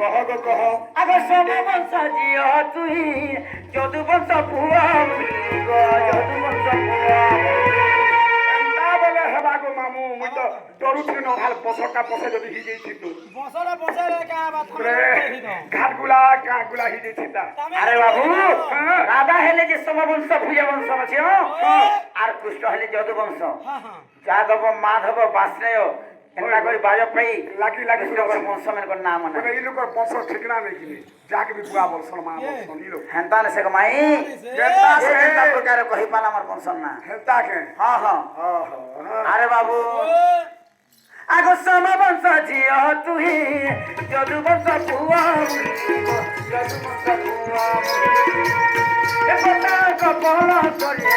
কহ গো কহ। আগে সমবংশ জিও তুই যদুবংশ পুয়া গো যদুবংশ পুয়া এন্তা বলে হেবা গো মামু মুই তো ডরুছি ন হাল বছরটা পছে যদি হি যাইছি তু বছরে বছরে কা বাত ঘাটগুলা কাগুলা হি যাইছি তা। আরে বাবু রাধা হেলে যে সমবংশ ভুজা বংশ আছে আর কৃষ্ণ হেলে যদুবংশ যাদব মাধব বাসনেয় এন্তা করে বাজক পাই লাগি লাগি কৃষ্ণকর বংশ মেনকর নাম মানে মানে এই লোকর বংশ ঠিক না নেই কিনি যাকে বি বুয়া বলছন মা বলছন ইলো হেন্তা নে সে কমাই হেন্তা সে হেন্তা প্রকার কহি পালা আমার বংশ না হেন্তা কে হ্যাঁ হ্যাঁ ওহো আরে বাবু আগো সমবংশ জিও তুই যদুবংশ পুয়া যদুবংশ পুয়া এ কথা কপল করে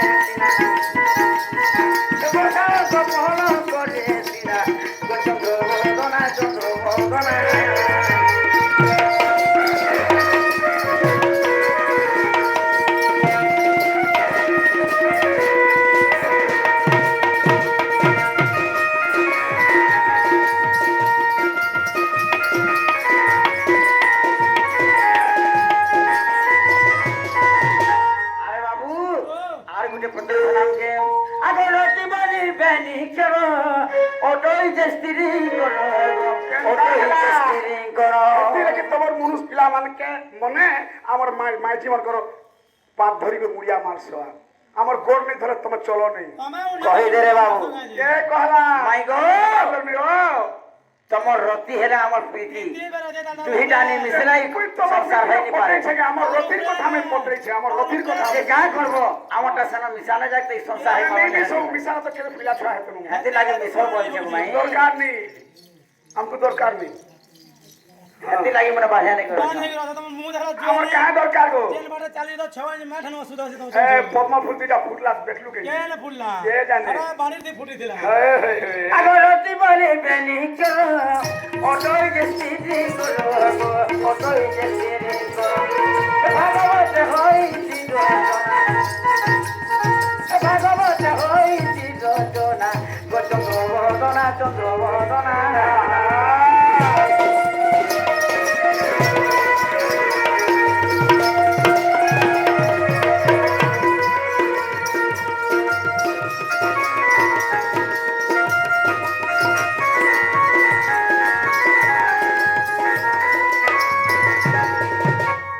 এ কথা কপল করে সিনা চন্দ্র বদনা চন্দ্র বদনা আরে বাবু আর গুটে পত্র নাম কে আগে রতি বলি বেনি করো ওটই যে স্ত্রী করো ওটই যে স্ত্রী করো এতিরে তোমার মনুষ পিলা মানকে মনে আমার মাই জীবন করো পাত ধরিবে মুড়িয়া মারছ আমার গোড় নেই ধরে তোমার চলো নেই কহি দে রে বাবু এ কহলা মাই গো তুমি ও তোমার রতি হেলে আমার প্রীতি তুই জানি মিশলাই তুই তোমার সংসার হয়নি পারে পটরেছে আমার রতির কথা আমি পটরেছি আমার রতির কথা যে যা করবো আমারটা সেনা মিশালে যাক এই সংসার হয়ে আমি পারে মিশো মিশানো তো কেন পিলা ছড়া হেতু হাতে লাগে মিশো বলছে মাই দরকার নেই हमको দরকার নেই হাতে লাগে মানে বাজানে করে আমার কাহে দরকার গো এ পদ্মা ফুল দিটা ফুটলা দেখলু কে কে জানে আগরতি বলে বেনি করো অটই যে স্ত্রী করো অটই যে স্ত্রী করো ভাগবত হইছি ভাগবত হইছি যোজনা গো চন্দ্রবদনা চন্দ্রবদনা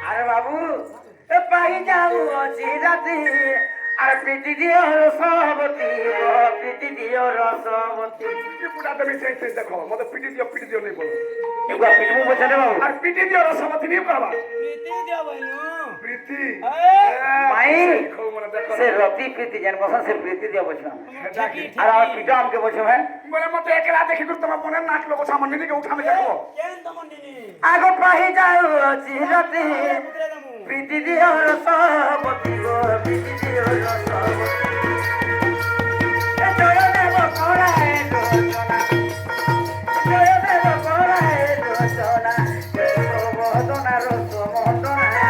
আরে বাবু এ পাই যাও অছি রাতি আর প্রীতি দিও রসবতী প্রীতি দিও রসবতী পিটি পুরা দেবি সেই সেই দেখো মতে পিটি দিও নেই বলো এগুলা পিটমু বলছে রে বাবু আর পিটি দিও রসমতি নেই বাবা প্রীতি মাই খুব মনে দেখো সে রতি প্রীতি জান বসা সে প্রীতি দিও বলছো আর আমার পিটো আমাকে বলছো হ্যাঁ বলে মতে একলা দেখি করে তোমার মনে নাচলো বসা আমার নিদিকে উঠামে দেখো আগো পাই যাও অছি রাতি প্রীতি দিও রসবতী গো প্রীতি দিও রসবতী এ জয় দেব পড়ায় রচনা জয় দেব পড়ায় রচনা রসবদনা রসমদনা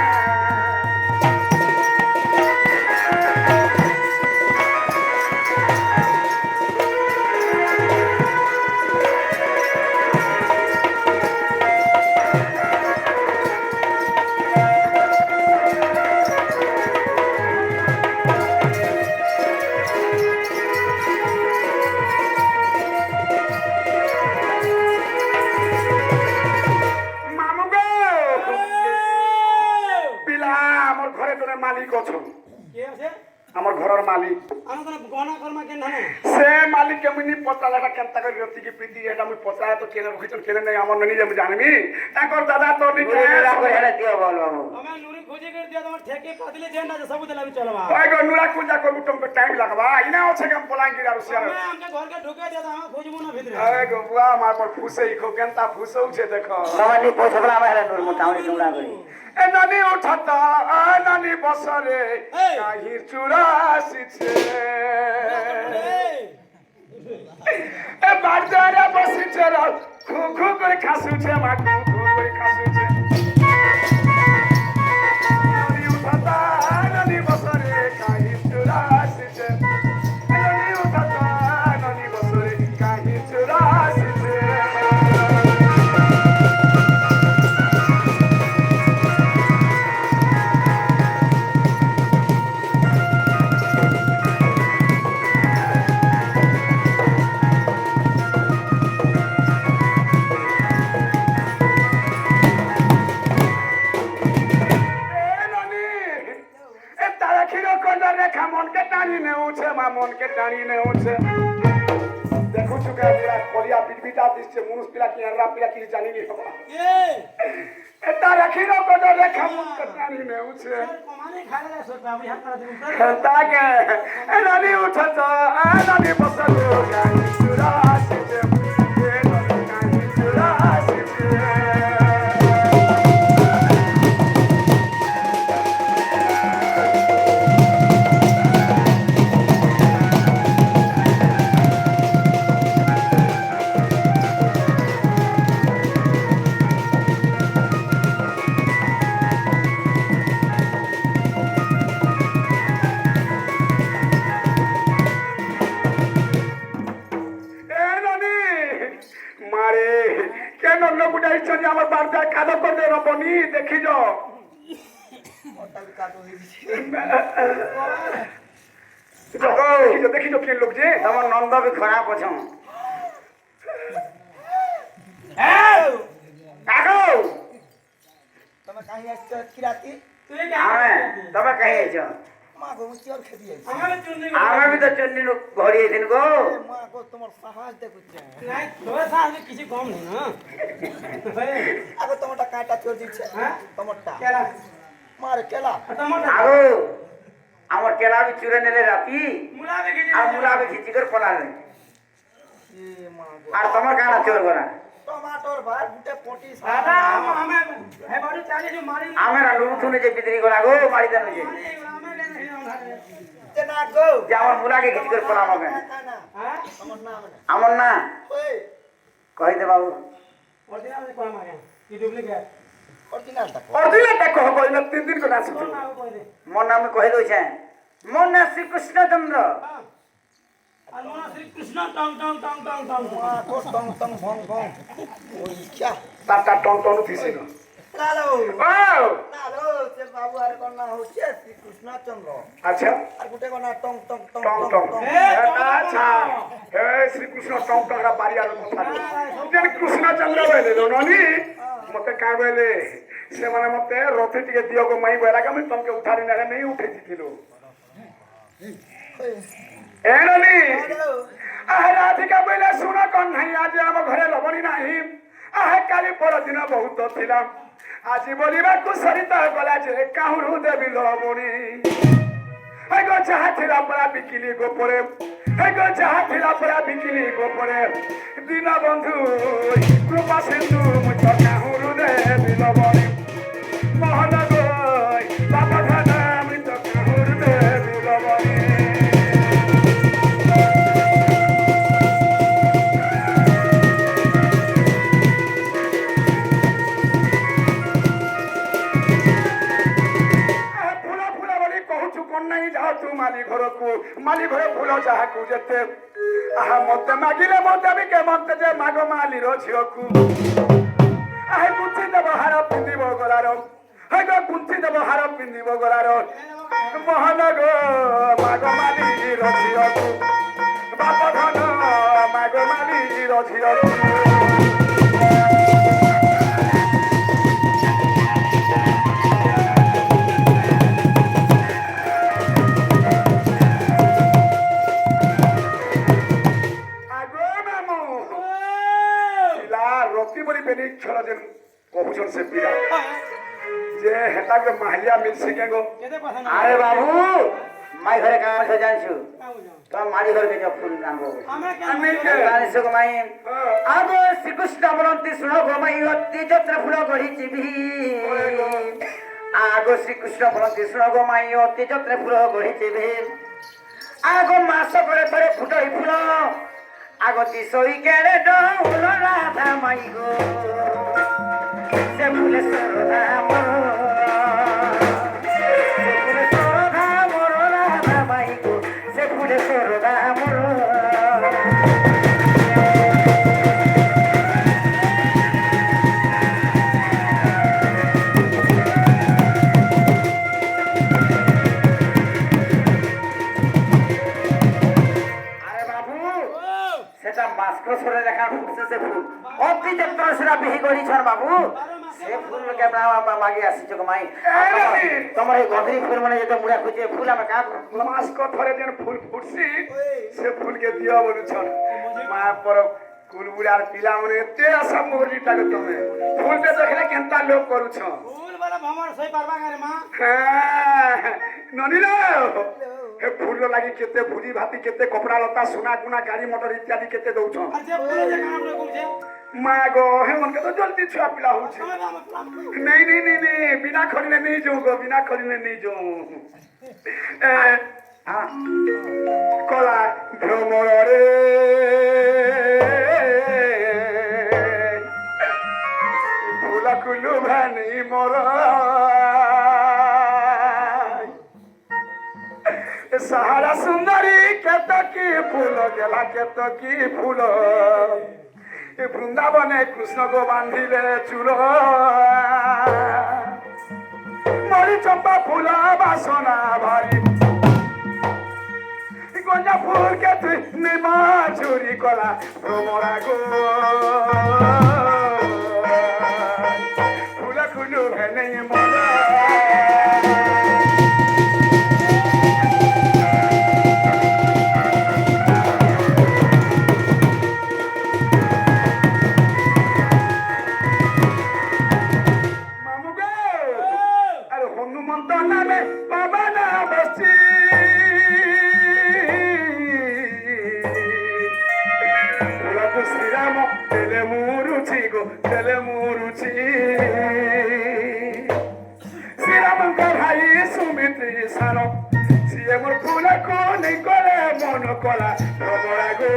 মামু গো পিলা আমার ঘরে তোর মালিক অছো আমার ঘরের মালিক সে মালিক কেমনি পচালাটা কেনতা করে রতিকে প্রীতি এটা আমি পচালা তো কেনে রখিছন কেনে নাই আমার ননি আমি জানিমি তাকর দাদা তো নিকে দিও বল বাবু ওই গো নুরা কুজা করবু তোমাকে টাইম লাগবা ইনা আছে কেম পলাঙ্গির আর সিয়ার ওই গো বুয়া আমার পর ফুসেই খো কেনতা ফুসৌছে দেখো সবাই পৌঁছবলা আমার হেলা নুর মোটা আমি তোমরা করি এ ননি উঠাতা ননি বসরে কাহি চুরাসিছে এ বাজারে বসিছে খু খু করে খাসুছে মা খু খু করে খাসুছে ননি উঠাতা ননি বসরে কাহি চুরাসিছে ননি উঠাতা ননি বসরে কাহি চুরাসিছে আখির কন্যা রেখা মনকে টানি নেউছে মা মনকে টানি নেউছে দেখুছু কে পুরা কলিয়া বিটবিটা দিচ্ছে মুনুষ পিলা কি আররা পিলা কি জানিনি বাবা এটা আখির কন্যা রেখা মনকে টানি নেউছে কমানি খাইলে সব আপনি হাত করা দিন তাকে এনানি উঠছ এনানি বসলো গানি সুরা আসছে এনানি গানি সুরা আসছে মারে কেন লোকটা ইচ্ছা যে আমার বাড়িতে কাদা করতে রবনি দেখি যাও দেখি যাও কি লোক যে তোমার নন্দকে খারাপ আছে কাকু તમે કાંઈ আসছো কি রাতি তুই আমি তবে কাহি আইছ মা গো চিওর খেদি আইছি আমার চুন্নি আমি বি তো চন্ডি ঘড়ি আইছিন গো মা গো তোমার সাহস দেখুছে নাই তোর সাথে কিছু কম নেই না আগো তোমারটা কাটা চোর দিচ্ছে হ্যাঁ? তোমারটা কেলা মারে কেলা তোমার আগো আমার কেলা বি চুরে নেলে রাতি মুলা বেগে আর মুলা বি খিচি করে পলালে এ মা গো আর তোমার কানা চোর করা টমাটোর ভাত গুটে পটি দাদা আমি হে বাড়ি চালি যে মারি আমি আর লুথুনে যে বিদ্রি করা গো বাড়ি দেন যে তে না গো যে আমার মুলাকে খিচি করে পলাম হবে না না হ্যাঁ তোমার নাম না আমার না ওই কইতে বাবু অরিজিনাল কই মাগে কি ডুপ্লিকেট অরিজিনালটা অরিজিনালটা কহ কইনা 3 দিন করে আসছো কোন নাম কই দে মোর নাম কই দইছে মোর নাম শ্রীকৃষ্ণচন্দ্র আর মনে শ্রী কৃষ্ণ টং টং টং টং টং মা গো টং টং ভং ভং ওই চা তারটা টন টন উঠিছিল লালো ও লালো তে বাবু আর কোন না হচ্ছে শ্রী কৃষ্ণচন্দ্র আচ্ছা আর গুটে কোন টং টং টং টং টং টং টং আচ্ছা হে শ্রীকৃষ্ণ টং টং রা বাড়ি আর কথা যে কৃষ্ণচন্দ্র বলে ননি মতে কা বলে ସେମାନେ ମତେ ରଥି ଟିକେ ଦିଅ ଗୋ ମାଇ ବେଲା କା ମୁଁ ତମକେ ଉଠାରି ନେଲେ ନେଇ ଉଠେଇ ଦିଥିଲୁ ଏଣନି ଆହେ ରାଧିକା ବୋଇଲେ ଶୁଣ କଣ ନାହିଁ ଆଜି ଆମ ଘରେ ଲବଣୀ ନାହିଁ ଆହେ କାଲି ପରଦିନ ବହୁତ ଥିଲା ଆଜି ବୋଲିବାକୁ ସରିତ ଗଲା ଯେ କାହୁରୁ ଦେବି ଲବଣୀ ହେ ଗো ଯାହା ଥିଲା ପରା ବିକିଲି ଗୋପରେ ହେ ଗো ଯାହା ଥିଲା ପରା ବିକିଲି ଗୋପରେ ଦିନ ବନ୍ଧୁ କୃପା ସିନ୍ଧୁ ମୁଁ ତ କାହୁରୁ ଦେବି ଲବଣୀ মোহন গই বাবা ধানা মৃত কাহুর দেবী লবণী ফুল ফুল বলি কহুছু কোন নাই যাও তু মালি ঘরকু মালি ঘরে ফুল যাহাকু যেতে আহা মতে মাগিলে মতে বি কে মতে যে মাগ মালির ঝিଅକୁ আহে গুছি দেব হার পিন্দিব গলার হে গো গুছি দেব হার পিন্দিব গলার মোহন গো মাগ মালির ঝিଅକୁ বাপ ধন মাগ মালির ঝিଅକୁ রতি বলি বেনি ছড়া যেন কহুছন সে পিলা যে হেতা কে মাহিয়া মিলছে কে গো কেতে কথা না আরে বাবু মাই ঘরে কাম আছে জানছু কাউ যাও তো মারি ঘরে কে ফুল আনবো আমরা আমি কেন কে জানিছো গো মাই আগো শ্রীকৃষ্ণ বলন্তি শুনো গো মাই অতি যত্র ফুল গড়ি চিবি আগো শ্রীকৃষ্ণ বলন্তি শুনো গো মাই অতি যত্র ফুল গড়ি চিবি আগো মাস করে ধরে ফুটই ফুল আগতি সই কেড়ে ডৌল রাধা মাই গো সে ফুলে সরদা মোর সে ফুলে সরদা মোর রাধা মাই গো সে ফুলে সরদা মোর আরে বাবু ও সেটা মাছ বছরে দেখা ফুটছে সে ফুল অতি যত্ন সেরা বিহি করিছন বাবু সে ফুল কেমন মাগি আসিছ মাই তোমার এই গধরি ফুল মানে যেটা মুড়া খুঁজে ফুল আমি কা মাস কথরে যেন ফুল ফুটছি সে ফুলকে দিও বলুছন মা পর কুলবুড়ার পিলা মানে এতে আশা মগরিটাকে তুমি ফুলটা দেখলে কেনতা লোক করুছ ফুল বলে ভমর সই পারবা গারে মা ননিল হে ফুল লাগি কেতে ভুজি ভাতি কেতে কপড়া লতা সোনা গুনা গাড়ি মোটর ইত্যাদি কেতে দউছ আর যে ফুল যে কাম রে কমছে মা গো হে মনকে তো জলদি ছুয়া পিলা হচ্ছে তুমি আমি প্রাণ नहीं नहीं नहीं नहीं बिना खोलने नहीं जाऊंगा बिना खोलने नहीं जाऊं कला भ्रमर रे फूला कुलू भानी मोर सहारा सुंदरी केत की फूल गेला केत की फूल বৃন্দাবনে কৃষ্ণ গো বান্ধিলে চুল মরি চম্পা ফুল বাসনা ভারি গঞ্জা ফুলকে তুই নিমা চুরি কলা ভ্রমরা গো ফুল খুলু ভেনে মরা হনুমন্ত নামে বাবা না বসছি শ্রীরাম তেলে মুরুচি গো তেলে মুরুচি শ্রীরামଙ୍କ ভাই সুমিত্রি সান সিଏ ମୋର ফুলକୁ ନେଇ କଲେ ମନ କଲା ପ୍ରବଳା ଗो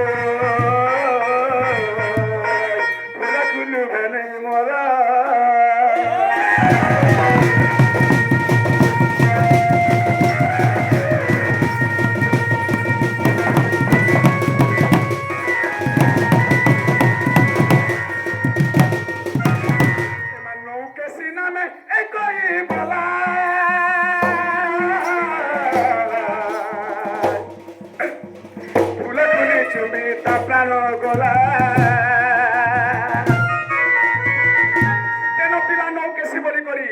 ফুলକୁ ଲୁଭେ ନେଇ ମରା প্রাণ গোলা কেন পিলা নৌকেশি বলি করি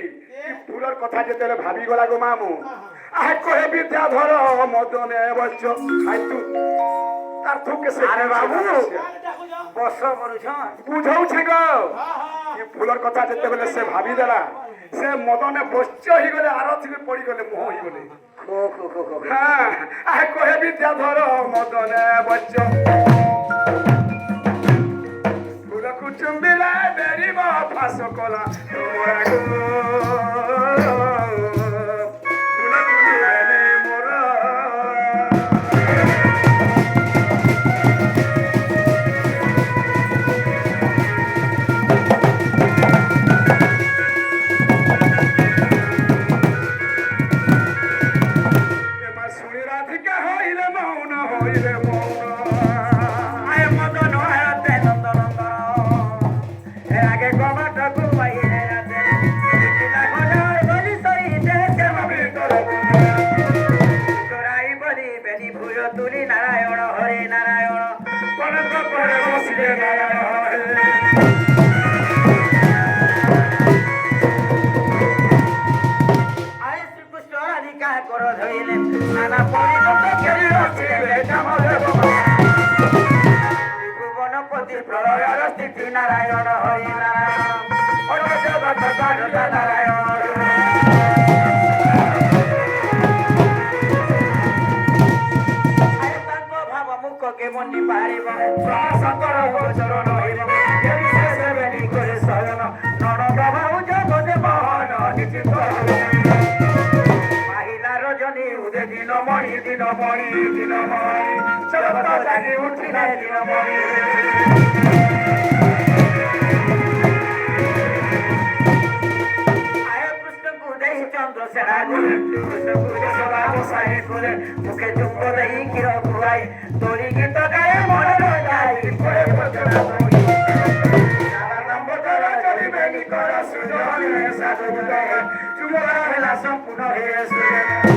ফুলর কথা যেতেলে ভাবি গলা গো মামু আহ কহে বিদ্যাধর মদনে বচ্চ আই তু তার থুকে সে আরে বাবু দেখো যাও বস করুছ বুঝাউছে গো হ্যাঁ ফুলর কথা যেতেবেলে সে ভাবি দেলা সে মদনে বচ্চ হইগলে আর থেকে পড়িগলে মোহ হইগলে খো খো খো খো হ্যাঁ আহ কহে বিদ্যাধর মদনে বচ্চ ফুলকু চুম্বিলা বেরিব ফাঁস কলা তোমরা গো ফুলকু বেনে মোরা এবার শুনি রাধিকা হইলে মৌন হইলে মৌন আয় মদন হাতে নন্দন এর আগে কবাটা ঘুমাইলে রাতে কিনা ঘটার বলি সইতে কেমন তোরাই বলি বেনি ভুল তুলি নারায়ণ হরে নারায়ণ কলঙ্ক করে বসিলে নারায়ণ আয় শ্রীকৃষ্ণ রাধিকা কর ধরিলেন নানা পরিণত কেড়ে রচিলে কামলে ভুবনপতি প্রলয়ের স্থিতি নারায়ণ হরি নারায়ণ অন্য জগৎ গাঢ়তা নারায়ণ আয় তাঙ্ক ভাব মুখকে মনি পারিব প্রসাদর গোচরণ হইব কেরি শেষে বেনি করে শয়ন নরদ ভাউ জগতে মহন নিশ্চিত মাহিলা রজনী উদে দিনমণি দিনমণি দিনমণি জগত জাগি উঠিলে দিনমণি আয় কৃষ্ণকু দেহি চন্দ্র সেরা গুলে কৃষ্ণকু সদা বসাই করে মুখে চুম্ব দেহি ক্ষীর খুয়াই তোরি গীত গায়ে মনে গাই করে বচনা করি সারা নম্বর চলিবে নিকর সুজনে সাধু চুমরা হেলা সম্পূর্ণ হে সুজনে